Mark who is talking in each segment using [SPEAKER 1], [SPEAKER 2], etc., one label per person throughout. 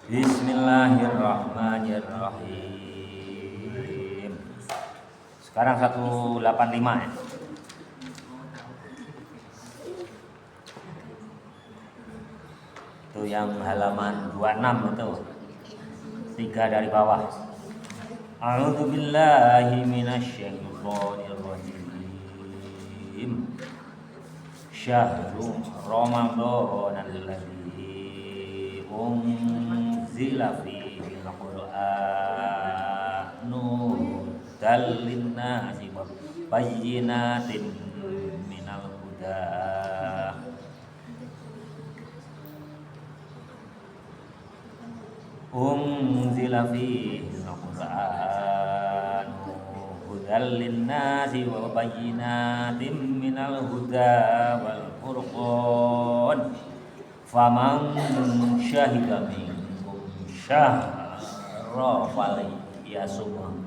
[SPEAKER 1] Bismillahirrahmanirrahim. Sekarang 185 ya. Itu yang halaman 26 itu. 3 dari bawah. A'udzubillahi minasyaitonirrajim. Syahrul Ramadan alladzi unzila fihi al-Qur'anu hudan lin-nasi wa bayyinatin minal huda unzila fihi al-Qur'anu hudan lin-nasi wa bayyinatin minal huda wal furqan faman syahida minkum syahra falyasum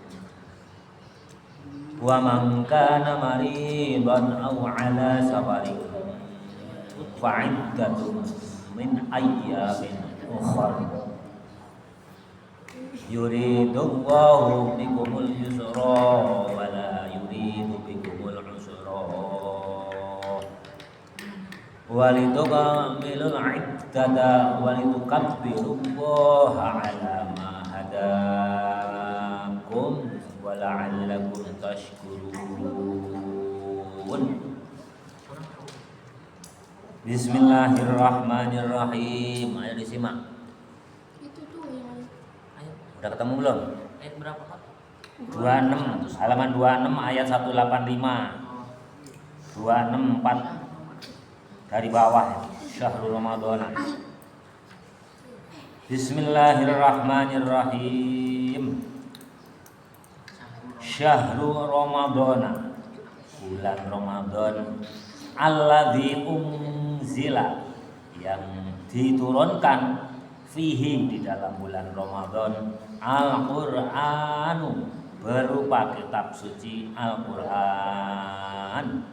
[SPEAKER 1] wa man kana maridan aw ala safarin fa'iddatun min ayyamin ukhra yuridullahu bikumul yusra wa la yuridu bikumul usra walitukmilul iddata walitukabbirullaha ala ma hadakum wa la'allakum tashkurun. Bismillahirrahmanirrahim. Ayo disimak.
[SPEAKER 2] Itu tuh yang
[SPEAKER 1] Udah ketemu belum?
[SPEAKER 3] Ayat berapa, Pak?
[SPEAKER 1] 26, halaman 26 ayat 185. 264 dari bawah. Syahrul Ramadan. Bismillahirrahmanirrahim. Syahrul Ramadan, bulan Ramadan, alladzi unzila, yang diturunkan, fihi, di dalam bulan Ramadan, Al-Qur'anu, berupa kitab suci Al-Qur'an,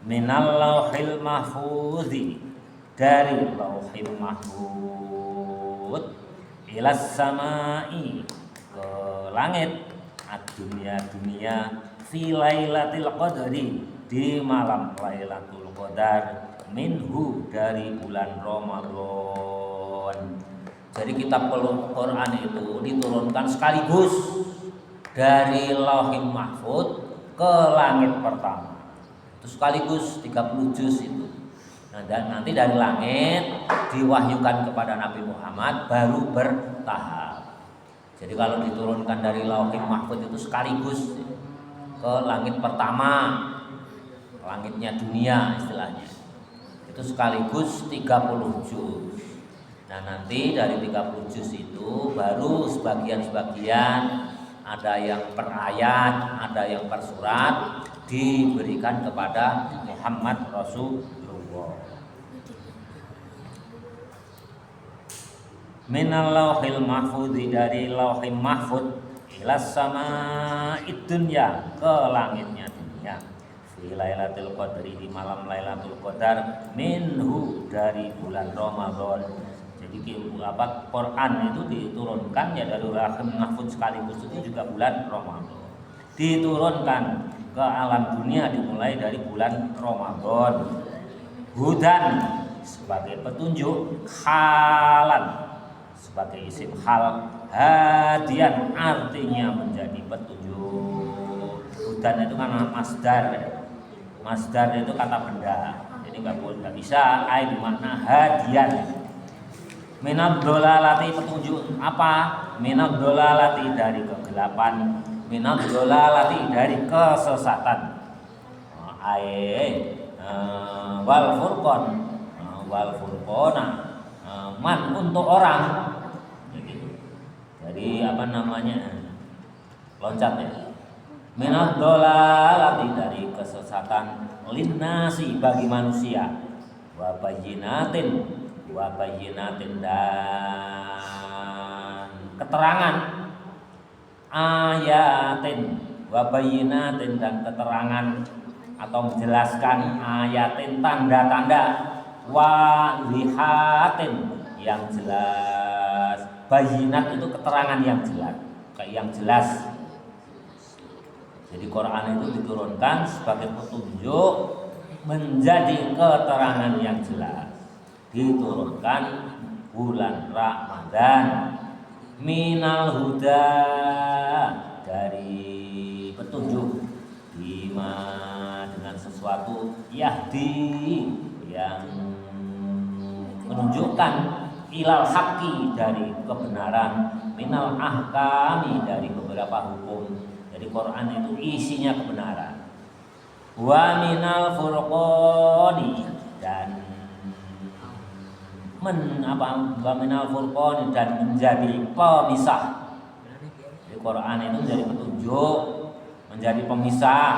[SPEAKER 1] minal lauhil mahfuzi, dari lauhil mahfuz, ilas samai, ke langit, ad-dunia, fi lailatul qadri, di malam Lailatul Qadar, minhu, dari bulan Ramadan. Jadi kitab Al-Quran itu diturunkan sekaligus dari Lauhil Mahfuz ke langit pertama. Itu sekaligus 30 juz itu. Nah, dan nanti dari langit diwahyukan kepada Nabi Muhammad baru bertahap. Jadi kalau diturunkan dari Lauhil Mahfuz itu sekaligus ke langit pertama, langitnya dunia istilahnya. Itu sekaligus 30 juz. Nah, nanti dari 30 juz itu baru sebagian-sebagian, ada yang per ayat, ada yang per surat, diberikan kepada Muhammad Rasulullah. Minal lauhil mahfuz, dari lauhil mahfuz, ilas sama'id dunya, ke langitnya dunia, fi lailatul qadri, di malam Lailatul Qadar, minhu, dari bulan Ramadan. Jadi Quran itu diturunkan ya dari Lauhil Mahfuz sekaligus itu juga bulan Ramadan. Diturunkan ke alam dunia dimulai dari bulan Ramadan. Hudan, sebagai petunjuk, halan, sebagai isim hal, hadian, artinya menjadi petunjuk. Hudan itu kan masdar. Masdar itu kata benda. Jadi nggak bisa ai bermakna hadian. Minad dolalati, petunjuk apa? Minad dolalati, dari kegelapan. Minad dolalati, dari kesesatan. Wal furqan, wal furqona, man, untuk orang. Jadi apa namanya? Loncat ya. Minad dolalati, dari kesesatan, linnasi, bagi manusia. Wa bayyinatin, dan keterangan, ayatin, wabayinatin, dan keterangan atau menjelaskan, ayatin, tanda-tanda, walihatin, yang jelas, Bayinat itu keterangan yang jelas, kayak yang jelas. Jadi Quran itu diturunkan sebagai petunjuk menjadi keterangan yang jelas. Diturunkan bulan Ramadan, minal huda, dari petunjuk, bima, dengan sesuatu, yahdi, yang menunjukkan, ilal haqqi, dari kebenaran, minal ahkami, dari beberapa hukum. Jadi Quran itu isinya kebenaran. Wa minal furqani, dan wa minal furqani, dan menjadi pemisah. Jadi Quran itu menjadi petunjuk, menjadi pemisah,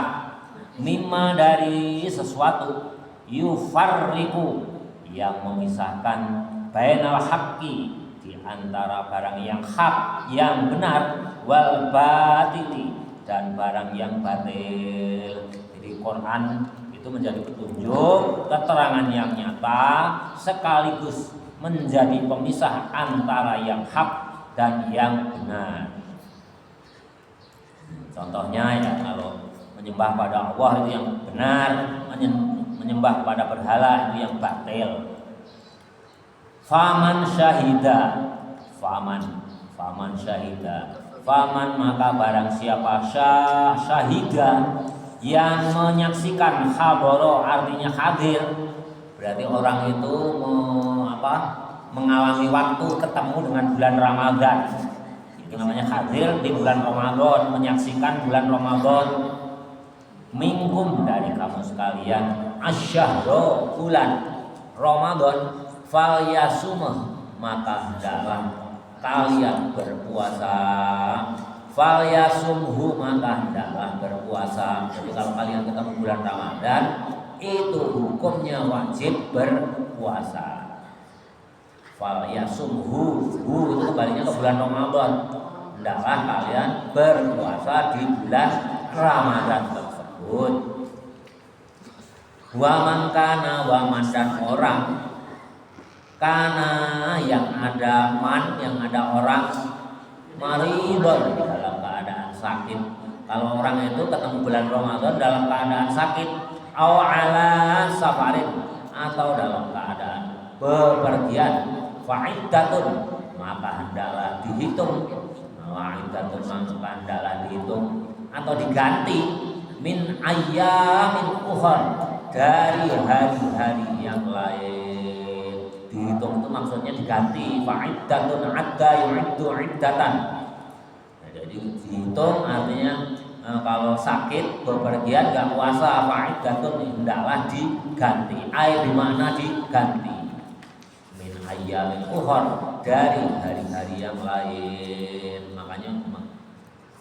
[SPEAKER 1] mimma, dari sesuatu, yufarriqu, yang memisahkan, bainal haqqi, di antara barang yang hak, yang benar, wal batili, dan barang yang batil. Jadi Quran itu menjadi petunjuk, keterangan yang nyata, sekaligus menjadi pemisah antara yang hak dan yang benar. Contohnya ya, kalau menyembah pada Allah itu yang benar, menyembah pada berhala itu yang batil. Faman syahida, faman maka barang siapa syahida, yang menyaksikan, hadoro artinya hadir, berarti orang itu mengalami waktu ketemu dengan bulan Ramadan. Itu namanya hadir di bulan Ramadan, menyaksikan bulan Ramadan. Minkum, dari kamu sekalian, asyahro, bulan Ramadan, falyasumah, maka hendaklah kalian berpuasa. Falyasumhu, maka hendaklah berpuasa. Jadi kalau kalian ketemu bulan Ramadan, itu hukumnya wajib berpuasa. Falyasumhu, hu itu kembalinya ke bulan Ramadan. Hendaklah kalian berpuasa di bulan Ramadan tersebut. Waman kana, waman, dan orang, kana yang ada man, yang ada orang, maridon, dalam keadaan sakit. Kalau orang itu ketemu bulan Ramadan dalam keadaan sakit, aw ala safarin, atau dalam keadaan bepergian, fa'iddatun, maka hendaklah dihitung. Fa'iddatun, maka hendaklah dihitung atau diganti, min ayyamin ukhar, dari hari-hari yang lain. Dihitung itu maksudnya diganti. Fa'iddatun adda yu'iddu iddatan. Nah, jadi dihitung artinya kalau sakit bepergian gak puasa, fa'iddatun hendaklah diganti. Ai bermakna diganti. Min ayyamin ukhar, dari hari-hari yang lain. Makanya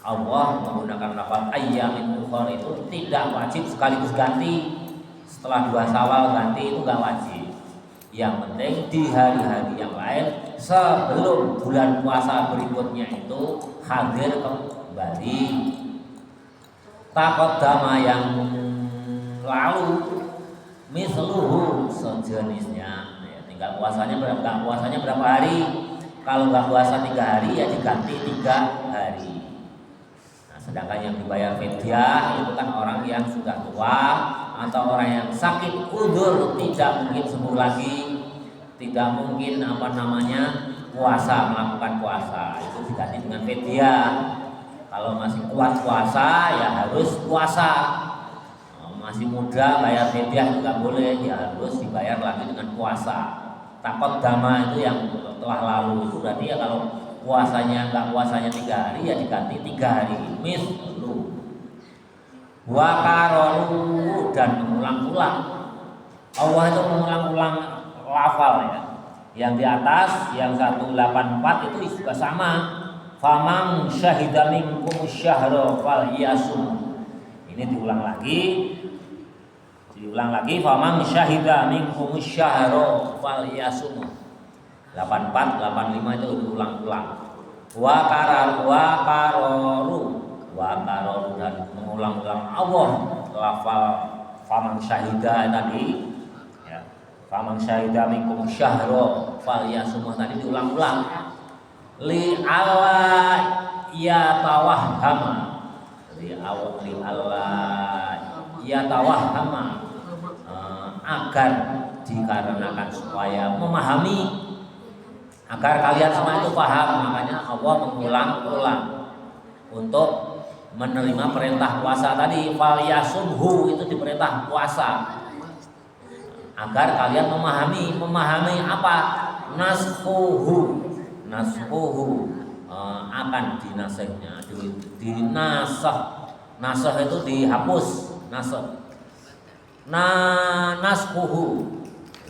[SPEAKER 1] Allah menggunakan lafaz ayyamin ukhar itu tidak wajib sekaligus ganti. Setelah 2 Syawal ganti itu gak wajib. Yang penting di hari-hari yang lain sebelum bulan puasa berikutnya itu hadir kembali. Taqaddama, yang lalu, misluhu, sejenisnya. Ya, tinggal puasanya berapa hari. Kalau nggak puasa 3 hari ya diganti 3 hari. Nah, sedangkan yang dibayar fidyah itu kan orang yang sudah tua atau orang yang sakit udzur, tidak mungkin sembuh lagi, tidak mungkin puasa, melakukan puasa, itu diganti dengan fidyah. Kalau masih kuat puasa ya harus puasa. Masih muda bayar fidyah juga boleh, ya harus dibayar lagi dengan puasa. Taqaddama itu yang telah lalu, itu berarti ya kalau nggak puasanya 3 hari ya diganti 3 hari. Mislu wa qara'u, dan mengulang-ulang. Allah itu mengulang-ulang lafal ya. Yang di atas, yang 184 itu juga sama. Faman syahida minkum syahra falyasum. Ini diulang lagi. Faman syahida minkum syahra falyasum. 84, 85 itu diulang-ulang. Wa qaroru, dan mengulang-ulang Allah lafal faman syahida tadi ya. Faman syahida minkum syahra falyasum tadi diulang-ulang. li alla yatawahhama li alla yatawahhama agar dikarenakan supaya memahami, agar kalian semua itu paham. Makanya Allah mengulang-ulang untuk menerima perintah puasa tadi. Fal yasumhu itu diperintah puasa agar kalian memahami apa? Nasfuhu akan dinasihnya, dinasah. Nasah itu dihapus, nasfuhu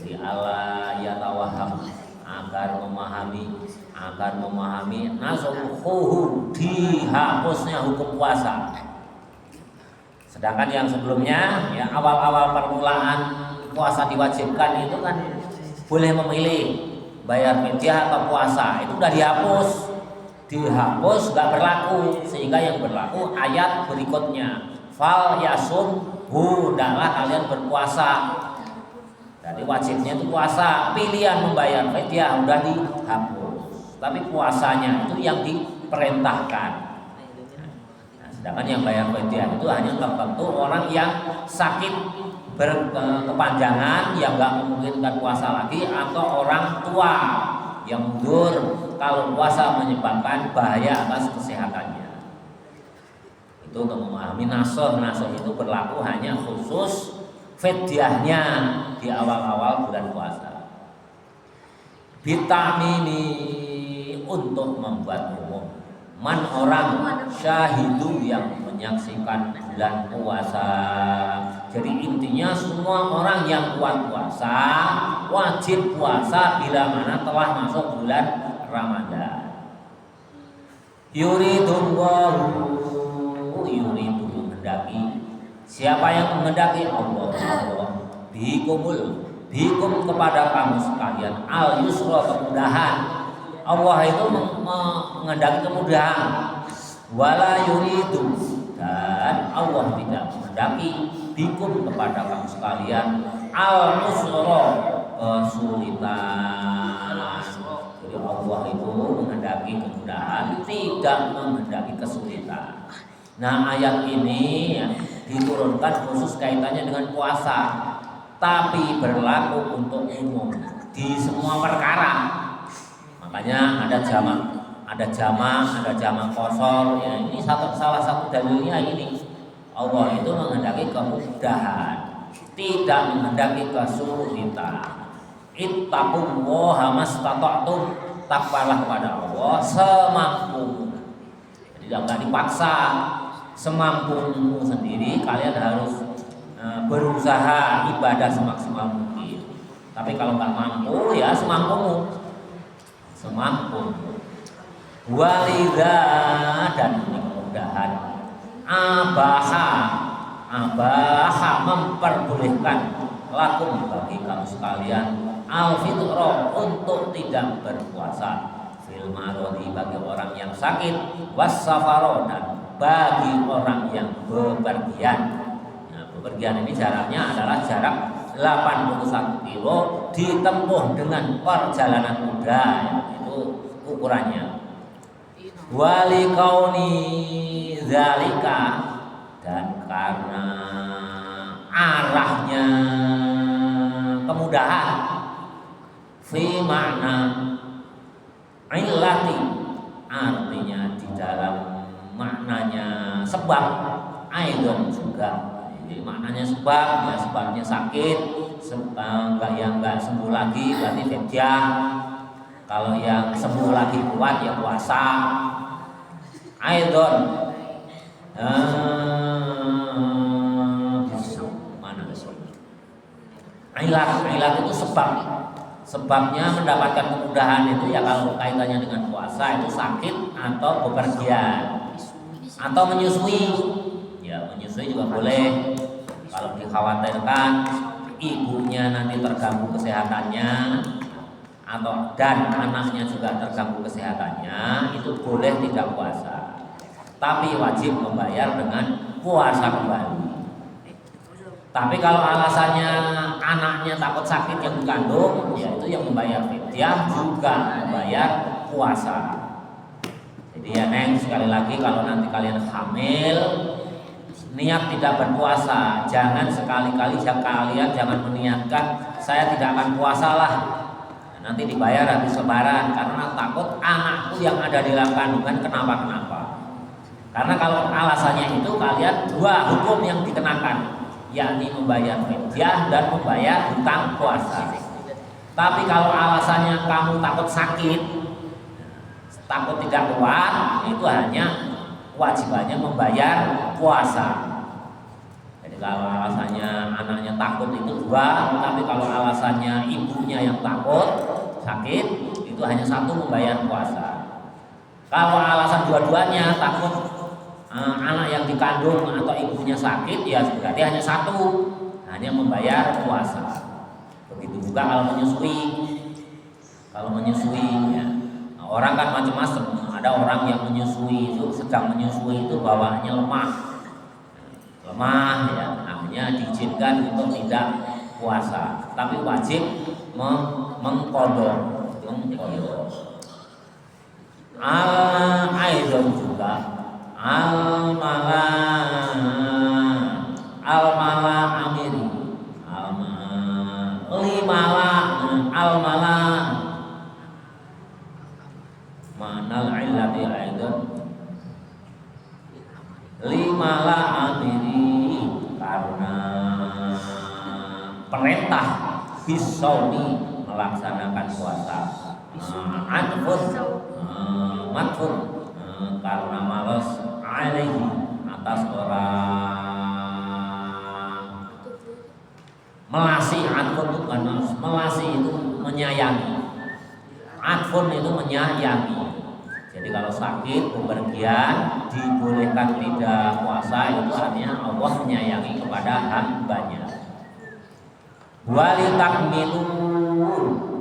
[SPEAKER 1] li alla yatawahham agar memahami nasfuhu dihapusnya hukum puasa. Sedangkan yang sebelumnya ya awal-awal permulaan puasa diwajibkan itu kan boleh memilih bayar fidyah atau puasa, itu udah dihapus nggak berlaku, sehingga yang berlaku ayat berikutnya fal yasum hendaklah kalian berpuasa. Jadi wajibnya itu puasa, pilihan membayar fidyah udah dihapus, tapi puasanya itu yang diperintahkan. Nah, sedangkan yang bayar fidyah itu hanya tertentu orang yang sakit berkepanjangan yang nggak memungkinkan puasa lagi, atau orang tua yang mundur kalau puasa menyebabkan bahaya atas kesehatannya. Itu untuk memahami nasah itu berlaku hanya khusus fidyahnya di awal-awal bulan puasa. Bitamini untuk membuat umum, man orang syahidu yang menyaksikan bulan puasa. Jadi intinya semua orang yang kuat puasa wajib puasa bila mana telah masuk bulan Ramadan. Yuridu menghendaki. Siapa yang menghendaki? Allah bikum kepada kamu sekalian al yusra, kemudahan. Allah itu menghendaki kemudahan. Wala yuridu, dan Allah tidak menghendaki bikum kepada kamu sekalian al usra, kesulitan. Jadi Allah itu menghendaki kemudahan, tidak menghendaki kesulitan. Nah, ayat ini ya, diturunkan khusus kaitannya dengan puasa, tapi berlaku untuk umum di semua perkara. Makanya ada jamak kosor ya, ini salah satu dalilnya ini. Allah itu menghendaki kemudahan, tidak menghendaki kesulitan. Ittaqullaha mastata'tum, takwalah kepada Allah semampu. Jadi tidak dipaksa, semampumu sendiri. Kalian harus berusaha ibadah semaksimal mungkin. Tapi kalau nggak mampu ya semampumu. Walidha, dan kemudahan abaha memperbolehkan lakum bagi kamu sekalian al-fitra, untuk tidak berpuasa, fil marodi bagi orang yang sakit, was-safaro, dan bagi orang yang bepergian. Nah, bepergian ini jaraknya adalah jarak 81 kilo ditempuh dengan perjalanan kuda, itu ukurannya. Wali kauni zalika, dan karena arahnya kemudahan fi makna illati, artinya di dalam maknanya sebab, aidon juga. Jadi maknanya sebab, ya sebabnya sakit, nggak sembuh lagi berarti fidyah. Kalau yang sembuh lagi kuat ya puasa. Aidon ilat itu sebabnya mendapatkan kemudahan itu ya, kalau kaitannya dengan puasa itu sakit atau bepergian atau menyusui. Ya menyusui juga boleh. Kalau dikhawatirkan ibunya nanti terganggu kesehatannya, atau dan anaknya juga terganggu kesehatannya, itu boleh tidak puasa, tapi wajib membayar dengan puasa kembali. Tapi kalau alasannya anaknya takut sakit yang dikandung, ya itu yang membayar fidyah juga membayar puasa. Jadi ya Neng, sekali lagi kalau nanti kalian hamil niat tidak berpuasa, jangan sekali-kali kalian jangan meniatkan saya tidak akan puasa lah, nanti dibayar habis lebaran karena takut anakku yang ada di dalam kandungan kenapa-kenapa. Karena kalau alasannya itu kalian dua hukum yang dikenakan, yakni membayar fidyah dan membayar hutang puasa. Tapi kalau alasannya kamu takut sakit, takut tidak kuat, itu hanya kewajibannya membayar puasa. Jadi kalau alasannya anaknya takut itu dua, tapi kalau alasannya ibunya yang takut sakit, itu hanya satu, membayar puasa. Kalau alasan dua-duanya takut anak yang dikandung atau ibunya sakit, ya berarti hanya satu, hanya membayar puasa. Begitu juga kalau menyusui. Kalau menyusui ya, orang kan macam-macam. Ada orang yang menyusui itu sedang menyusui itu bawaannya lemah ya, akhirnya diizinkan untuk tidak puasa, tapi wajib mengqadha. Aidon juga al-mala amiri al-mala manal illati aidan limala amiri, karena perintah bisaumi melaksanakan puasa, matfun karena malas alaihi atas orang. Melasi atfun itu kan, melasi itu menyayangi, atfun itu menyayangi. Jadi kalau sakit bepergian dibolehkan tidak puasa, itu artinya Allah menyayangi kepada hambanya. Walitakmilu,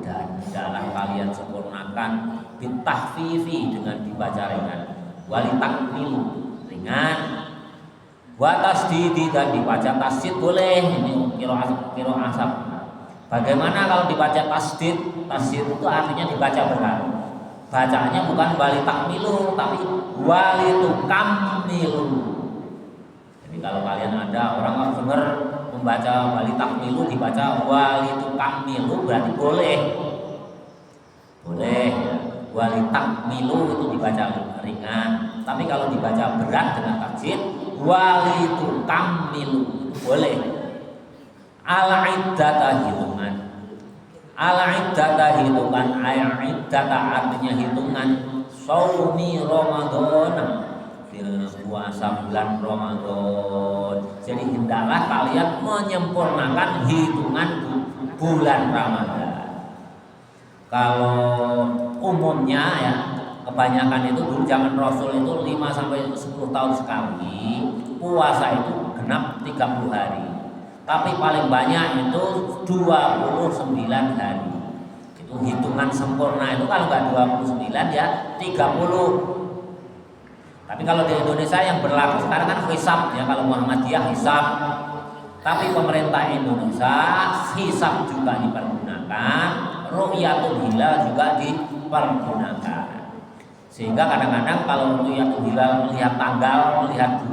[SPEAKER 1] dan dalam kalian sempurnakan bitahfifi dengan dibaca ringan. Walitakmilu ringan, wa tasdidi dan dibaca tasdid boleh. Ini kiro asap. Bagaimana kalau dibaca tasdid? Tasdid itu artinya dibaca berat. Bacaannya bukan walitakmilu tapi walitukamilu. Jadi kalau kalian ada orang benar membaca walitakmilu dibaca walitukamilu, berarti boleh. Boleh ya. Walitakmilu itu dibaca ringan, tapi kalau dibaca berat dengan tasdid walitukamilu boleh. Ala iddata hitungan, ala iddata hitungan, ayat iddata artinya hitungan saumi Ramadan, puasa bulan Ramadan. Jadi hendaklah kalian menyempurnakan hitungan bulan Ramadan. Kalau umumnya ya, kebanyakan itu dulu zaman Rasul itu 5 sampai 10 tahun sekali puasa itu genap 30 hari. Tapi paling banyak itu 29 hari. Itu hitungan sempurna itu kalau nggak 29 ya 30. Tapi kalau di Indonesia yang berlaku sekarang kan hisab ya, kalau Muhammadiyah hisab. Tapi pemerintah Indonesia hisab juga dipergunakan, ru'yatul hilal juga dipergunakan. Sehingga kadang-kadang kalau ru'yatul hilal melihat tanggal, melihat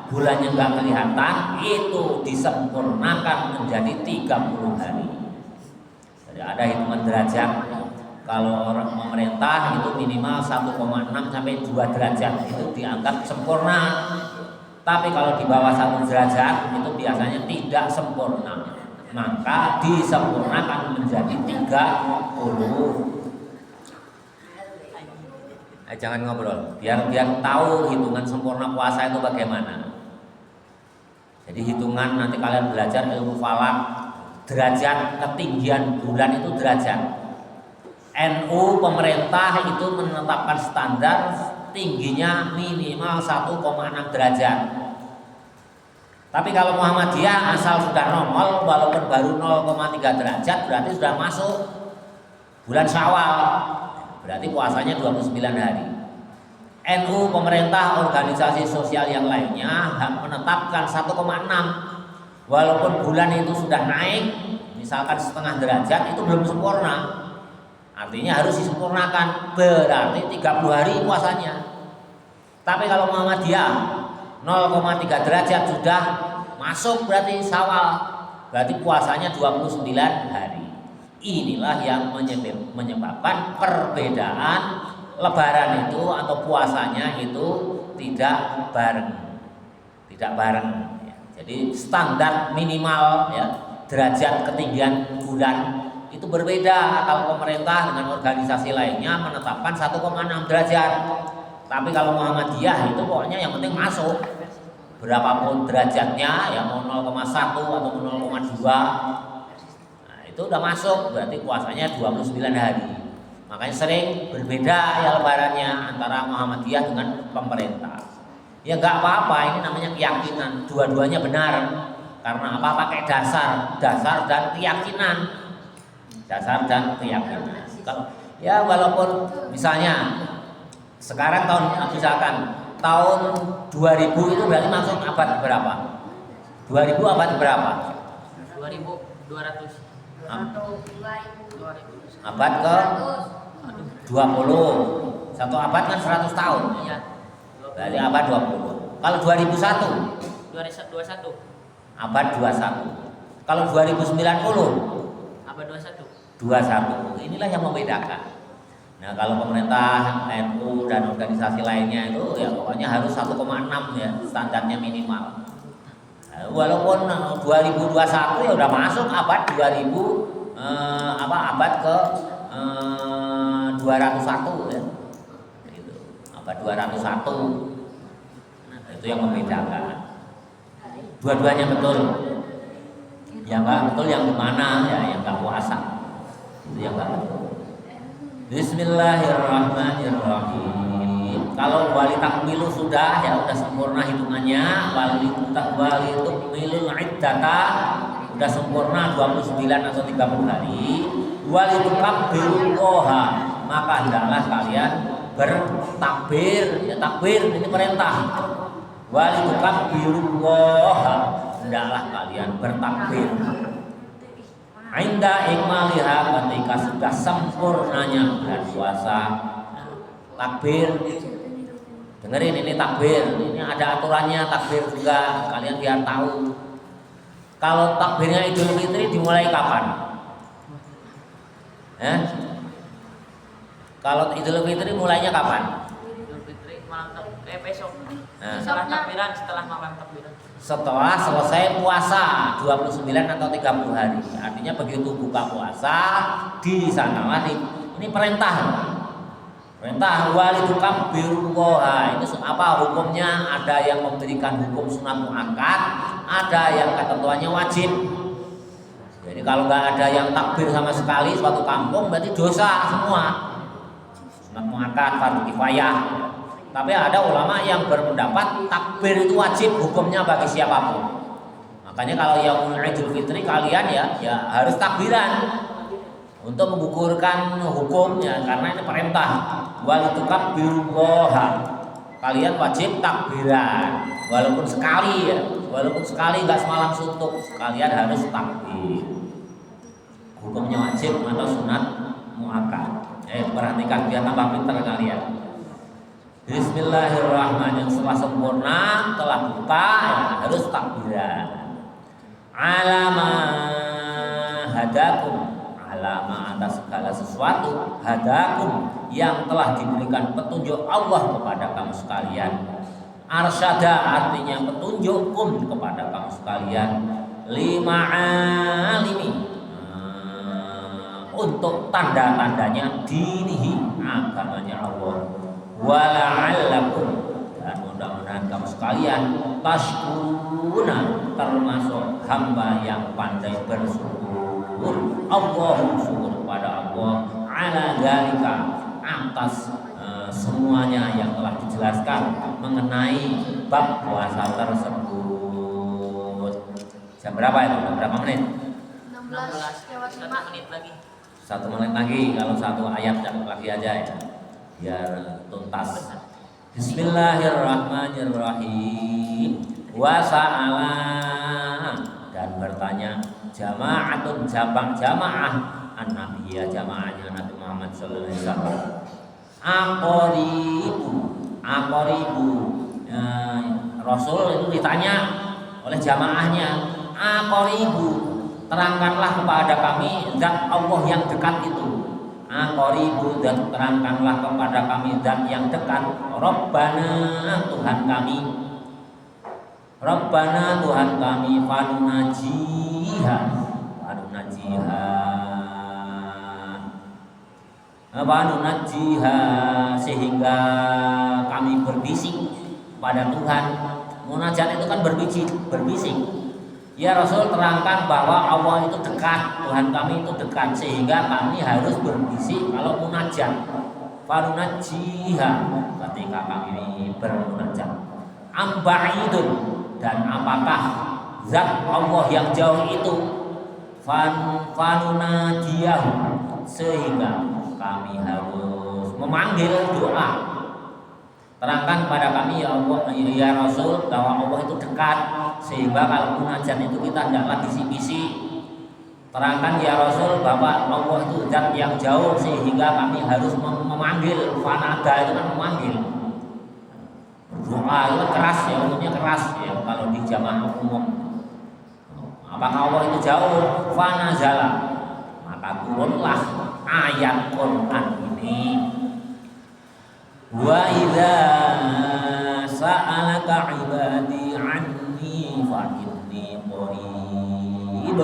[SPEAKER 1] bulannya nggak kelihatan, itu disempurnakan menjadi 30 hari. Jadi ada hitungan derajat. Kalau orang pemerintah itu minimal 1,6 sampai 2 derajat itu dianggap sempurna. Tapi kalau di bawah 1 derajat itu biasanya tidak sempurna. Maka disempurnakan menjadi 30. Jangan ngobrol, biar tahu hitungan sempurna puasa itu bagaimana. Jadi hitungan nanti kalian belajar ilmu falak, derajat ketinggian bulan itu derajat. NU pemerintah itu menetapkan standar tingginya minimal 1,6 derajat. Tapi kalau Muhammadiyah asal sudah nongol walaupun baru 0,3 derajat berarti sudah masuk bulan Syawal. Berarti puasanya 29 hari. NU pemerintah organisasi sosial yang lainnya menetapkan 1,6. Walaupun bulan itu sudah naik misalkan setengah derajat itu belum sempurna. Artinya harus disempurnakan, berarti 30 hari puasanya. Tapi kalau Muhammadiyah 0,3 derajat sudah masuk berarti Syawal, berarti puasanya 29 hari. Inilah yang menyebabkan perbedaan Lebaran itu atau puasanya itu tidak bareng, tidak bareng. Jadi standar minimal ya, derajat ketinggian bulan itu berbeda. Kalau pemerintah dengan organisasi lainnya menetapkan 1,6 derajat. Tapi kalau Muhammadiyah itu pokoknya yang penting masuk. Berapapun derajatnya, ya mau 0,1 atau 0,2, nah, itu udah masuk, berarti puasanya 29 hari. Makanya sering berbeda ya lebarannya antara Muhammadiyah dengan pemerintah. Ya nggak apa-apa, ini namanya keyakinan. Dua-duanya benar. Karena apa? Pakai dasar dan keyakinan. Dasar dan keyakinan. Kalau ya walaupun misalnya sekarang misalkan tahun 2000 itu berarti masuk abad berapa? 2000 abad berapa?
[SPEAKER 3] 2200.
[SPEAKER 1] Abad ke 20. Satu abad kan 100 tahun.
[SPEAKER 3] Iya.
[SPEAKER 1] Berarti abad 20. Kalau 2001?
[SPEAKER 3] 21.
[SPEAKER 1] Abad 21. Kalau 2090?
[SPEAKER 3] Abad 21.
[SPEAKER 1] 21. Inilah yang membedakan. Nah, kalau pemerintah, NU dan organisasi lainnya itu ya pokoknya harus 1,6 ya standarnya minimal. Nah, walaupun 2021 ya udah masuk abad 2000 abad ke 201 ya. Gitu. Abad 201. Nah, itu yang membedakan. Dua-duanya betul. Yang enggak betul yang mana ya, yang enggak puasa. Itu yang enggak betul. Bismillahirrahmanirrahim. Kalau wali takmilu sudah ya udah sempurna hitungannya. Wali takmilu iddata udah sempurna 29 atau 30 hari. Wali tukabbirullaha, maka hendaklah kalian bertakbir. Ya takbir ini perintah. Wali tukabbirullaha, hendaklah kalian bertakbir. Inda ikmaliha, ketika sudah sempurnanya bulan puasa. Takbir, dengerin ini takbir, ini ada aturannya takbir juga, kalian biar tahu. Kalau takbirnya Idul Fitri dimulai kapan? Kalau Idul Fitri mulainya kapan?
[SPEAKER 3] Idul Fitri malam besok.
[SPEAKER 1] Nah.
[SPEAKER 3] Setelah malam takbiran.
[SPEAKER 1] Setelah selesai puasa 29 atau 30 hari. Artinya begitu buka puasa di sanalah ini perintah. Perintah wali tukabbirullaha. Itu apa hukumnya? Ada yang memberikan hukum sunat muakkad, ada yang ketentuannya wajib. Jadi kalau nggak ada yang takbir sama sekali suatu kampung berarti dosa semua. Sunat muakkad, fardu kifayah. Tapi ada ulama yang berpendapat takbir itu wajib hukumnya bagi siapapun. Makanya kalau yang Idul Fitri kalian ya harus takbiran untuk menggugurkan hukumnya karena ini perintah. Wal tukabbirullaha, kalian wajib takbiran walaupun sekali ya, walaupun sekali nggak semalam suntuk, kalian harus takbir. Hukumnya wajib atau sunat muakkad. Perhatikan biar tambah pintar kalian. Bismillahirrahmanirrahim. Setelah sempurna, telah buka ya, harus takbiran. Alama hadakum, alama atas segala sesuatu, hadakum yang telah diberikan petunjuk Allah kepada kamu sekalian. Arsyada artinya petunjukum kepada kamu sekalian. Lima alimi, untuk tanda-tandanya dinihi, agamanya Allah. Wala'allakum, dan mudah-mudahan kamu sekalian tashkuruna, termasuk hamba yang pandai bersyukur. Allahumma syukur kepada Allah ala dzalika, atas semuanya yang telah dijelaskan mengenai bab puasa tersebut. Jam berapa itu? Berapa menit?
[SPEAKER 2] 16 lewat 5
[SPEAKER 3] menit lagi.
[SPEAKER 1] 1 menit lagi, kalau satu ayat lagi aja ya. Biar tuntas. Bismillahirrahmanirrahim. Wa sa'ala, dan bertanya jama'atun jamaah an-nabiyya jamaahnya Nabi Muhammad sallallahu alaihi wasallam. Aqoribu Rasul itu ditanya oleh jamaahnya, aqoribu, terangkanlah kepada kami zat Allah yang dekat itu. Aqoribu, dan terangkanlah kepada kami zat yang dekat. Rabbana, Tuhan kami. Rabbana, Tuhan kami. Fanunajiha sehingga kami berbisik pada Tuhan. Munajat itu kan berbisik. Ya Rasul, terangkan bahwa Allah itu dekat, Tuhan kami itu dekat, sehingga kami harus berbisik kalau munajat. Fanunajiha, ketika kami bermunajat. Amba'idun, dan apakah zat Allah yang jauh itu? Fanunajiyahu, sehingga kami harus memanggil doa. Terangkan pada kami ya Allah, ya Rasul, bahwa Allah itu dekat, sehingga kalau munajat itu kita tidaklah bisik-bisik. Terangkan ya Rasul bahwa Allah itu zat yang jauh, sehingga kami harus memanggil. Fanada itu kan memanggil. Doa itu keras ya, umumnya keras ya kalau di jamaah umum. Apakah Allah itu jauh? Fanazala, maka turunlah ayat Quran ini. Wa idza sa'alaka 'ibadi 'anni fa inni qarib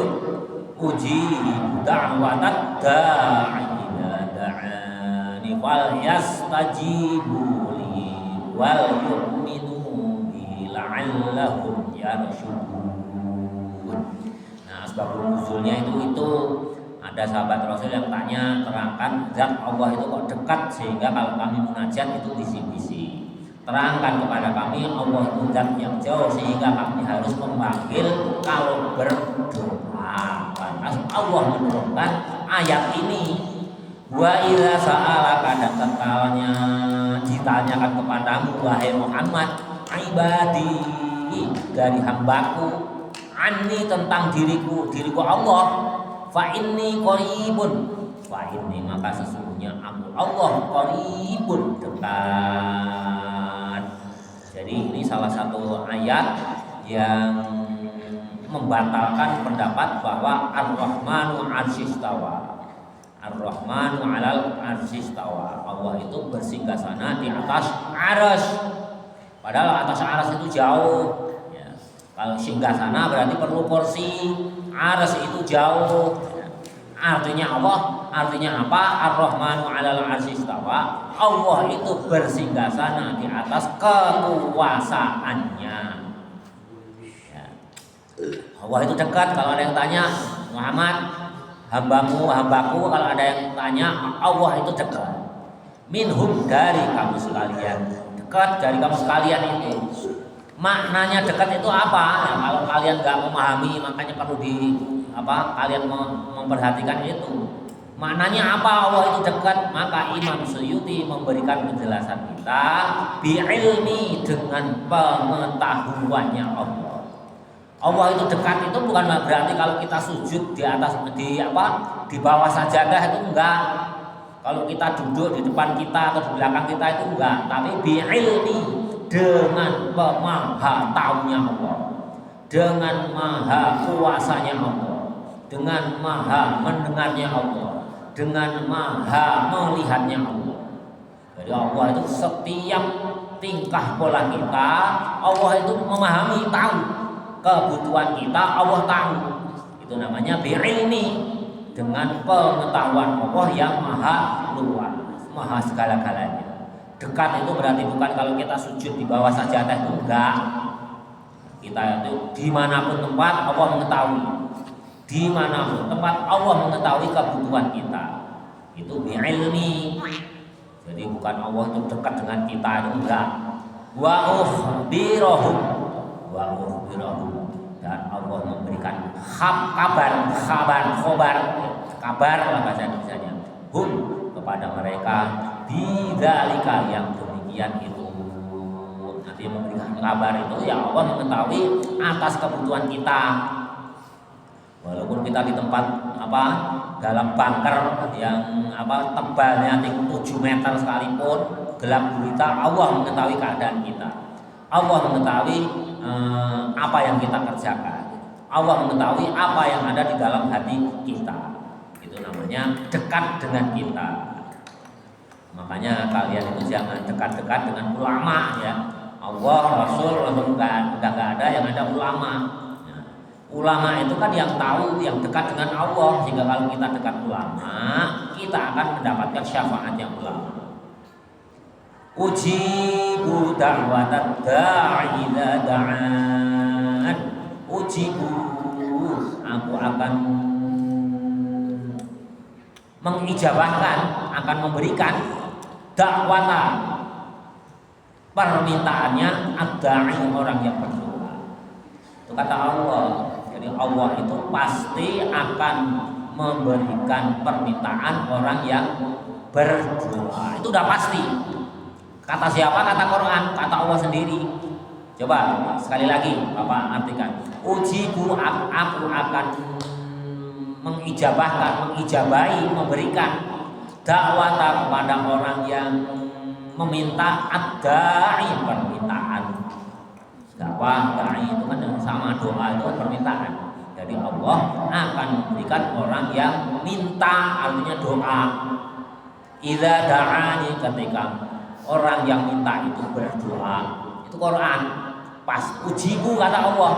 [SPEAKER 1] ujibu da'watad da'i idza da'ani fal yastajibu li wal yu'minu bi la'allahum yarshudun. Nah, asbabun nuzulnya itu ada sahabat Rasul yang tanya, terangkan zat Allah itu kok dekat sehingga kalau kami munajat itu bisik-bisik. Terangkan kepada kami Allah itu zat yang jauh sehingga kami harus memanggil kalau berdoa. Lantas Allah menurunkan ayat ini. Wa idza sa'alaka, dan tatkala ditanyakan kepadamu wahai Muhammad, ibadi, dari hambaku, anni, tentang diriku Allah, fa inni qaribun, fa inni, maka sesungguhnya aku Allah qaribun, dekat. Jadi ini salah satu ayat yang membatalkan pendapat bahwa Ar-Rahmanu 'arsyistawa. Ar-Rahmanu 'alal 'arsyistawa. Allah itu bersinggasana di atas arsy. Padahal atas arsy itu jauh. Ya. Kalau singgasana berarti perlu porsi. Arsy itu jauh. Artinya apa? Ar-Rahmanu 'alal 'arsyistawa. Allah itu bersinggasana di atas kekuasaannya. Ya. Allah itu dekat. Kalau ada yang tanya, Muhammad, hambaku, kalau ada yang tanya, Allah itu dekat. Minhum, dari kamu sekalian. Dekat dari kamu sekalian itu. Maknanya dekat itu apa? Nah, kalau kalian nggak memahami, makanya perlu kalian memperhatikan itu. Maknanya apa Allah itu dekat? Maka Imam Suyuti memberikan penjelasan kita bi'ilmi, dengan pengetahuannya Allah. Allah itu dekat itu bukan berarti kalau kita sujud di bawah sajadah itu enggak. Kalau kita duduk di depan kita atau di belakang kita itu enggak, tapi bi'ilmi, dengan pemahataunya Allah, dengan maha kuasanya Allah, dengan maha mendengarnya Allah, dengan maha melihatnya Allah. Jadi Allah itu setiap tingkah pola kita, Allah itu memahami, tahu kebutuhan kita, Allah tahu. Itu namanya bi'ilmi, dengan pengetahuan Allah yang maha luas, maha segala-galanya. Dekat itu berarti bukan kalau kita sujud di bawah sajadah itu enggak. Kita itu dimanapun tempat Allah mengetahui. Dimanapun tempat Allah mengetahui kebutuhan kita. Itu bi'ilmi. Jadi bukan Allah itu dekat dengan kita, itu enggak. Wa ukhbirahum, dan Allah memberikan kabar lah bahasa Indonesianya, hum, kepada mereka, bidzalika, yang demikian itu. Nanti memberikan kabar itu ya Allah mengetahui atas kebutuhan kita. Walaupun kita di tempat dalam bunker yang tebalnya 7 meter sekalipun, gelap gulita, Allah mengetahui keadaan kita. Allah mengetahui apa yang kita kerjakan. Allah mengetahui apa yang ada di dalam hati kita. Itu namanya dekat dengan kita. Makanya kalian itu jangan dekat-dekat dengan ulama ya. Allah, Rasul enggak ada, yang ada ulama. Nah, ulama itu kan yang tahu, yang dekat dengan Allah. Sehingga kalau kita dekat ulama, kita akan mendapatkan syafaatnya ulama. Ujibu da'watad da'i idza da'an. Ujibu, aku akan mengijabahkan, akan memberikan dakwata, permintaannya ad-da'i, orang yang berdoa. Itu kata Allah. Jadi Allah itu pasti akan memberikan permintaan orang yang berdoa. Itu udah pasti. Kata siapa? Kata Quran, kata Allah sendiri. Coba sekali lagi Bapak artikan. Ujibu, aku akan mengijabahi, memberikan dakwah kepada orang yang meminta ad-da'i, permintaan. Dakwah, da'i itu kan sama, doa itu kan permintaan. Jadi Allah akan memberikan orang yang minta, artinya doa. Idza da'ani, ketika orang yang minta itu berdoa. Itu Quran. Pas ujibu kata Allah,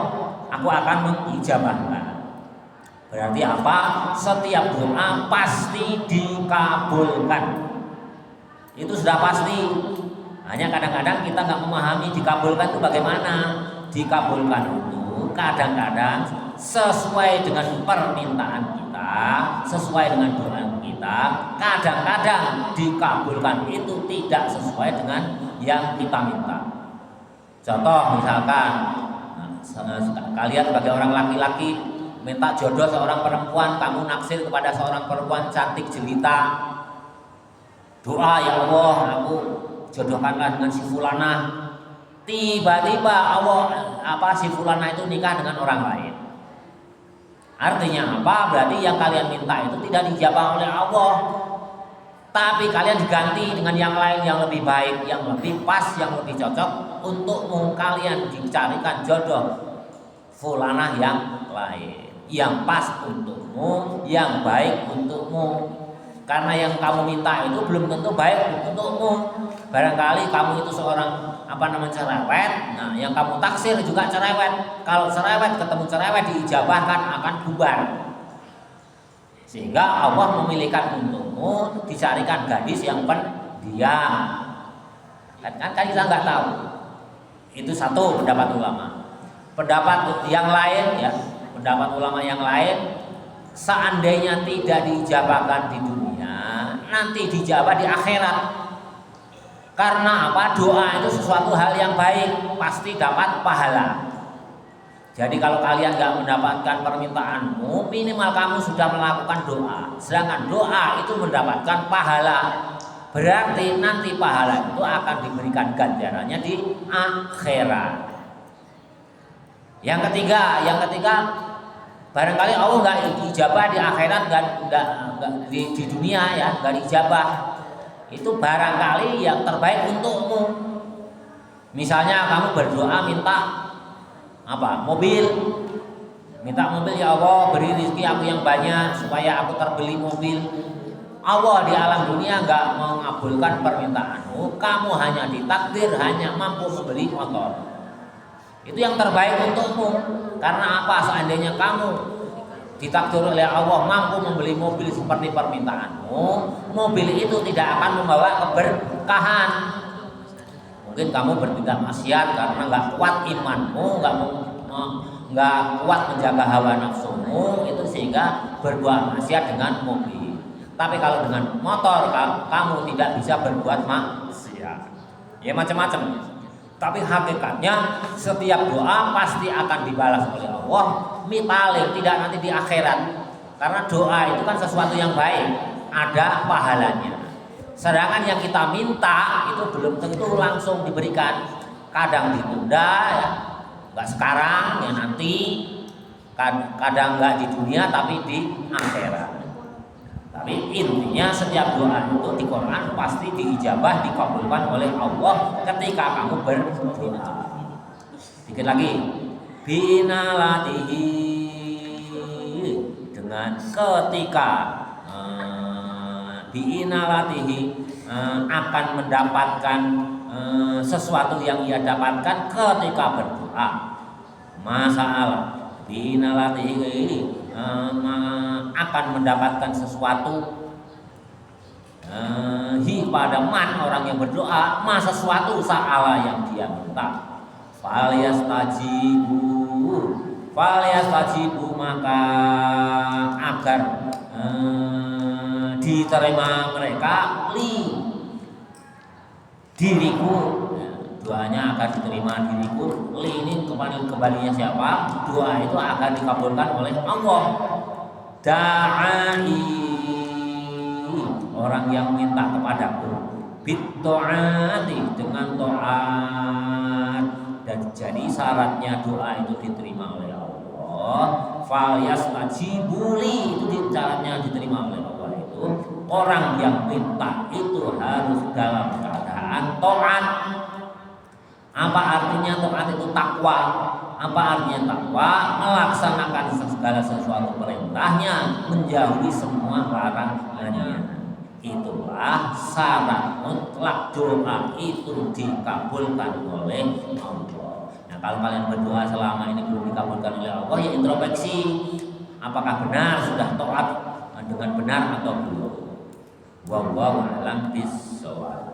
[SPEAKER 1] aku akan mengijabahkan. Berarti apa? Setiap doa pasti dikabulkan. Itu sudah pasti. Hanya kadang-kadang kita nggak memahami dikabulkan itu bagaimana. Dikabulkan itu kadang-kadang sesuai dengan permintaan kita, sesuai dengan doa kita. Kadang-kadang dikabulkan itu tidak sesuai dengan yang kita minta. Contoh misalkan, kalian sebagai orang laki-laki minta jodoh seorang perempuan, kamu naksir kepada seorang perempuan cantik jelita. Doa, ya Allah, aku jodohkanlah dengan si fulanah. Tiba-tiba Allah si fulanah itu nikah dengan orang lain. Artinya apa? Berarti yang kalian minta itu tidak dijawab oleh Allah. Tapi kalian diganti dengan yang lain yang lebih baik, yang lebih pas, yang lebih cocok untukmu. Kalian dicarikan jodoh fulanah yang lain, yang pas untukmu, yang baik untukmu. Karena yang kamu minta itu belum tentu baik untukmu. Barangkali kamu itu seorang cerewet. Nah, yang kamu taksir juga cerewet. Kalau cerewet ketemu cerewet diijabahkan akan bubar. Sehingga Allah memilihkan untukmu, dicarikan gadis yang pendiam. Kan kita nggak tahu. Itu satu pendapat ulama. Pendapat yang lain ya, pendapat ulama yang lain, seandainya tidak diijabahkan di dunia, nanti dijawab di akhirat. Karena apa? Doa itu sesuatu hal yang baik, pasti dapat pahala. Jadi kalau kalian gak mendapatkan permintaanmu, minimal kamu sudah melakukan doa. Sedangkan doa itu mendapatkan pahala. Berarti nanti pahala itu akan diberikan ganjarannya di akhirat. Yang ketiga, barangkali Allah gak ijabah di akhirat, gak di dunia ya, gak diijabah. Itu barangkali yang terbaik untukmu. Misalnya kamu berdoa minta mobil, minta mobil, ya Allah beri rezeki aku yang banyak supaya aku terbeli mobil. Allah di alam dunia nggak mengabulkan permintaanmu, kamu hanya ditakdir hanya mampu membeli motor. Itu yang terbaik untukmu. Karena apa? Seandainya kamu ditakdir oleh Allah mampu membeli mobil seperti permintaanmu, mobil itu tidak akan membawa keberkahan. Mungkin kamu bertindak maksiat karena nggak kuat imanmu, nggak kuat menjaga hawa nafsumu, itu sehingga berbuat maksiat dengan mobil. Tapi kalau dengan motor kamu tidak bisa berbuat maksiat. Ya macam-macam. Tapi hakikatnya setiap doa pasti akan dibalas oleh Allah. Paling tidak nanti di akhirat. Karena doa itu kan sesuatu yang baik, ada pahalanya. Sedangkan yang kita minta itu belum tentu langsung diberikan. Kadang ditunda ya, nggak sekarang ya nanti. kadang nggak di dunia tapi di akhirat. Tapi intinya setiap doa itu di Quran pasti diijabah, dikabulkan oleh Allah ketika kamu berdoa. Dikit lagi, binalatihi, dengan ketika binalatihi akan mendapatkan sesuatu yang ia dapatkan ketika berdoa. Masalah binalatihi akan mendapatkan sesuatu pada man orang yang berdoa sesuatu sa'ala yang dia minta. Falyastajibu maka agar diterima mereka diriku, doanya akan diterima diriku. Ini kembalinya siapa? Doa itu akan dikabulkan oleh Allah. Da'i, orang yang minta kepadaku, bitto'ati, dengan taat, dan jadi syaratnya doa itu diterima oleh Allah. Falyastajibuli, itu syaratnya diterima oleh Allah itu orang yang minta itu harus dalam keadaan taat. Apa artinya taat itu? Takwa. Apa artinya takwa? Melaksanakan segala sesuatu perintahnya, menjauhi semua larangannya. Itulah syarat mutlak doa itu dikabulkan oleh Allah. Nah, kalau kalian berdoa selama ini belum dikabulkan oleh Allah, ya introspeksi. Apakah benar sudah taat dengan benar atau belum? Wallahu a'lam bishawab.